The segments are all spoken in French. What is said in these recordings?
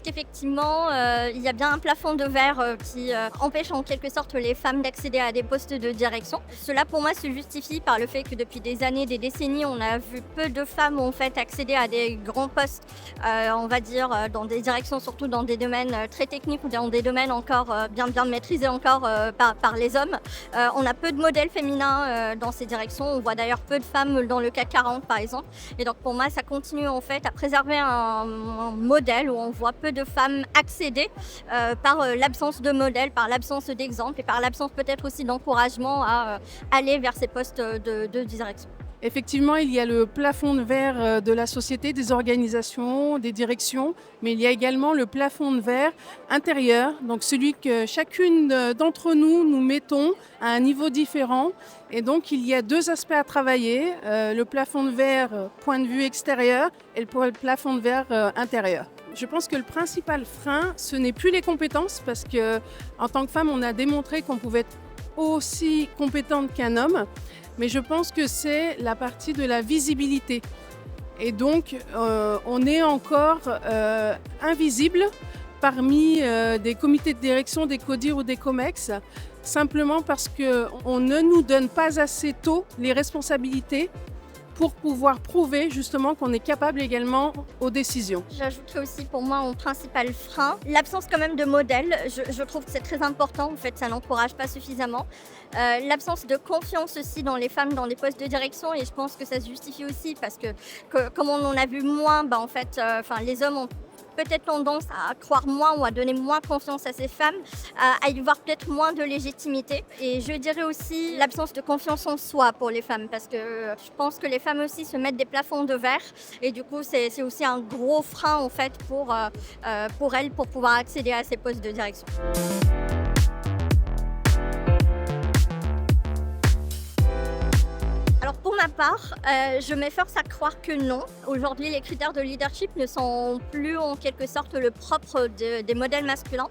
qu'effectivement, il y a bien un plafond de verre qui empêche en quelque sorte les femmes d'accéder à des postes de direction. Cela pour moi se justifie par le fait que depuis des années, des décennies, on a vu peu de femmes en fait accéder à des grands postes, on va dire dans des directions, surtout dans des domaines très techniques ou dans des domaines encore bien maîtrisés encore par les hommes. On a peu de modèles féminins dans ces directions. On voit d'ailleurs peu de femmes dans le CAC 40 par exemple. Et donc pour moi, ça continue en fait à préserver un modèle où on voit peu de femmes accéder par l'absence de modèle, par l'absence d'exemple et par l'absence peut-être aussi d'encouragement à aller vers ces postes de direction. Effectivement, il y a le plafond de verre de la société, des organisations, des directions, mais il y a également le plafond de verre intérieur, donc celui que chacune d'entre nous mettons à un niveau différent. Et donc, il y a deux aspects à travailler, le plafond de verre point de vue extérieur et le plafond de verre intérieur. Je pense que le principal frein, ce n'est plus les compétences, parce qu'en tant que femme, on a démontré qu'on pouvait être aussi compétente qu'un homme. Mais je pense que c'est la partie de la visibilité. Et donc, on est encore invisible parmi des comités de direction, des CODIR ou des COMEX, simplement parce qu'on ne nous donne pas assez tôt les responsabilités pour pouvoir prouver justement qu'on est capable également aux décisions. J'ajouterais aussi pour moi en principal frein l'absence quand même de modèle. Je trouve que c'est très important, en fait ça n'encourage pas suffisamment. L'absence de confiance aussi dans les femmes dans les postes de direction, et je pense que ça se justifie aussi parce que comme on en a vu moins, les hommes ont peut-être tendance à croire moins ou à donner moins confiance à ces femmes, à y voir peut-être moins de légitimité. Et je dirais aussi l'absence de confiance en soi pour les femmes, parce que je pense que les femmes aussi se mettent des plafonds de verre, et du coup c'est aussi un gros frein en fait pour elles pour pouvoir accéder à ces postes de direction. Alors pour ma part, je m'efforce à croire que non. Aujourd'hui, les critères de leadership ne sont plus en quelque sorte le propre des modèles masculins.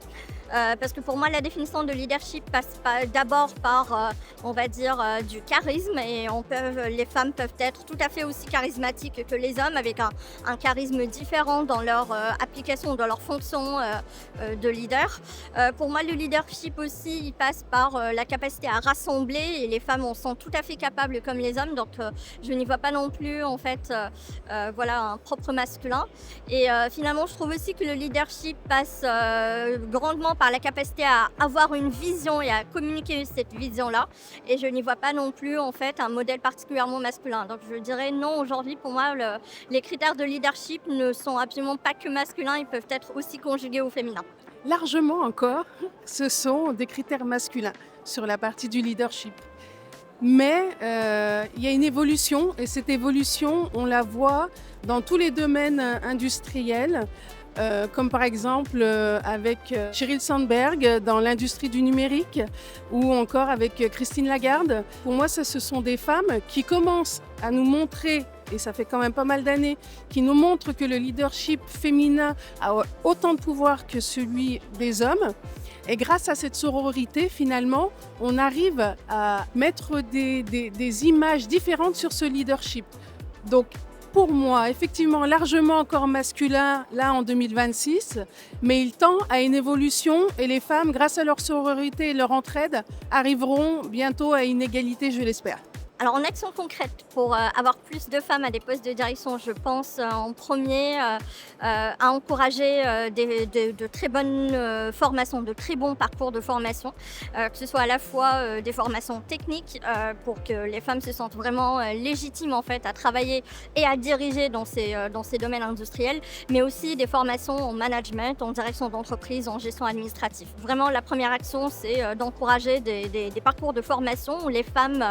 Parce que pour moi, la définition de leadership passe d'abord par, on va dire, du charisme. Et les femmes peuvent être tout à fait aussi charismatiques que les hommes, avec un charisme différent dans leur application, dans leur fonction de leader. Pour moi, le leadership aussi, il passe par la capacité à rassembler. Et les femmes en sont tout à fait capables comme les hommes. Donc, je n'y vois pas non plus, en fait, un propre masculin. Et finalement, je trouve aussi que le leadership passe grandement par la capacité à avoir une vision et à communiquer cette vision-là. Et je n'y vois pas non plus en fait un modèle particulièrement masculin. Donc je dirais non, aujourd'hui pour moi les critères de leadership ne sont absolument pas que masculins, ils peuvent être aussi conjugués au féminin. Largement encore, ce sont des critères masculins sur la partie du leadership. Mais il y a une évolution, et cette évolution, on la voit dans tous les domaines industriels. Comme par exemple avec Sheryl Sandberg dans l'industrie du numérique, ou encore avec Christine Lagarde. Pour moi, ce sont des femmes qui commencent à nous montrer, et ça fait quand même pas mal d'années, qui nous montrent que le leadership féminin a autant de pouvoir que celui des hommes. Et grâce à cette sororité, finalement, on arrive à mettre des images différentes sur ce leadership. Donc, pour moi, effectivement, largement encore masculin, là, en 2026, mais il tend à une évolution, et les femmes, grâce à leur sororité et leur entraide, arriveront bientôt à une égalité, je l'espère. Alors en action concrète, pour avoir plus de femmes à des postes de direction, je pense en premier à encourager de très bonnes formations, de très bons parcours de formation, que ce soit à la fois des formations techniques pour que les femmes se sentent vraiment légitimes en fait à travailler et à diriger dans ces domaines industriels, mais aussi des formations en management, en direction d'entreprise, en gestion administrative. Vraiment la première action, c'est d'encourager des parcours de formation où les femmes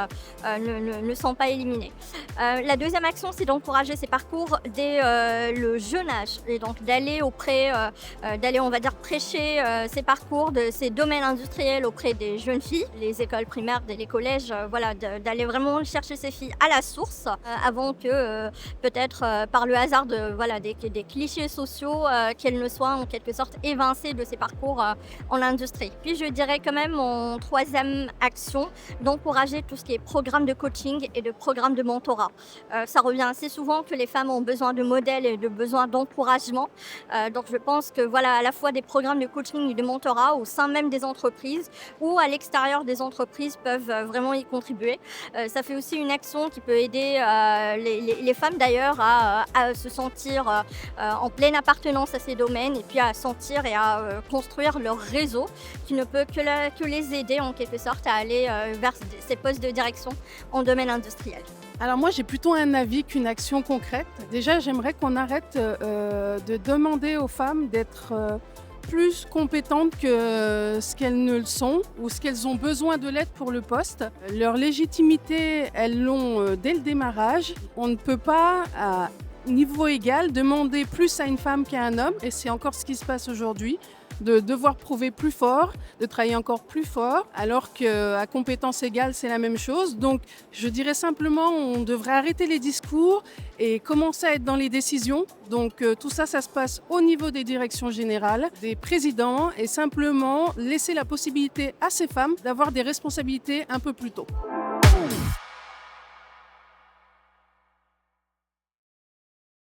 ne sont pas éliminées. La deuxième action, c'est d'encourager ces parcours dès le jeune âge, et donc d'aller d'aller on va dire prêcher ces parcours de ces domaines industriels auprès des jeunes filles, les écoles primaires, les collèges, d'aller vraiment chercher ces filles à la source avant que peut-être par le hasard des clichés sociaux qu'elles ne soient en quelque sorte évincées de ces parcours en industrie. Puis je dirais quand même en troisième action d'encourager tout ce qui est programme de coaching et de programmes de mentorat. Ça revient assez souvent que les femmes ont besoin de modèles et de besoin d'encouragement. Donc je pense que voilà, à la fois des programmes de coaching et de mentorat au sein même des entreprises ou à l'extérieur des entreprises peuvent vraiment y contribuer. Ça fait aussi une action qui peut aider les femmes d'ailleurs à se sentir en pleine appartenance à ces domaines et puis à sentir et à construire leur réseau qui ne peut que les aider en quelque sorte à aller vers ces postes de direction en domaine industriel. Alors moi, j'ai plutôt un avis qu'une action concrète. Déjà, j'aimerais qu'on arrête de demander aux femmes d'être plus compétentes que ce qu'elles ne le sont ou ce qu'elles ont besoin de l'être pour le poste. Leur légitimité, elles l'ont dès le démarrage. On ne peut pas, à niveau égal, demander plus à une femme qu'à un homme. Et c'est encore ce qui se passe aujourd'hui, de devoir prouver plus fort, de travailler encore plus fort, alors qu'à compétence égale, c'est la même chose. Donc, je dirais simplement, on devrait arrêter les discours et commencer à être dans les décisions. Donc, tout ça, ça se passe au niveau des directions générales, des présidents, et simplement laisser la possibilité à ces femmes d'avoir des responsabilités un peu plus tôt.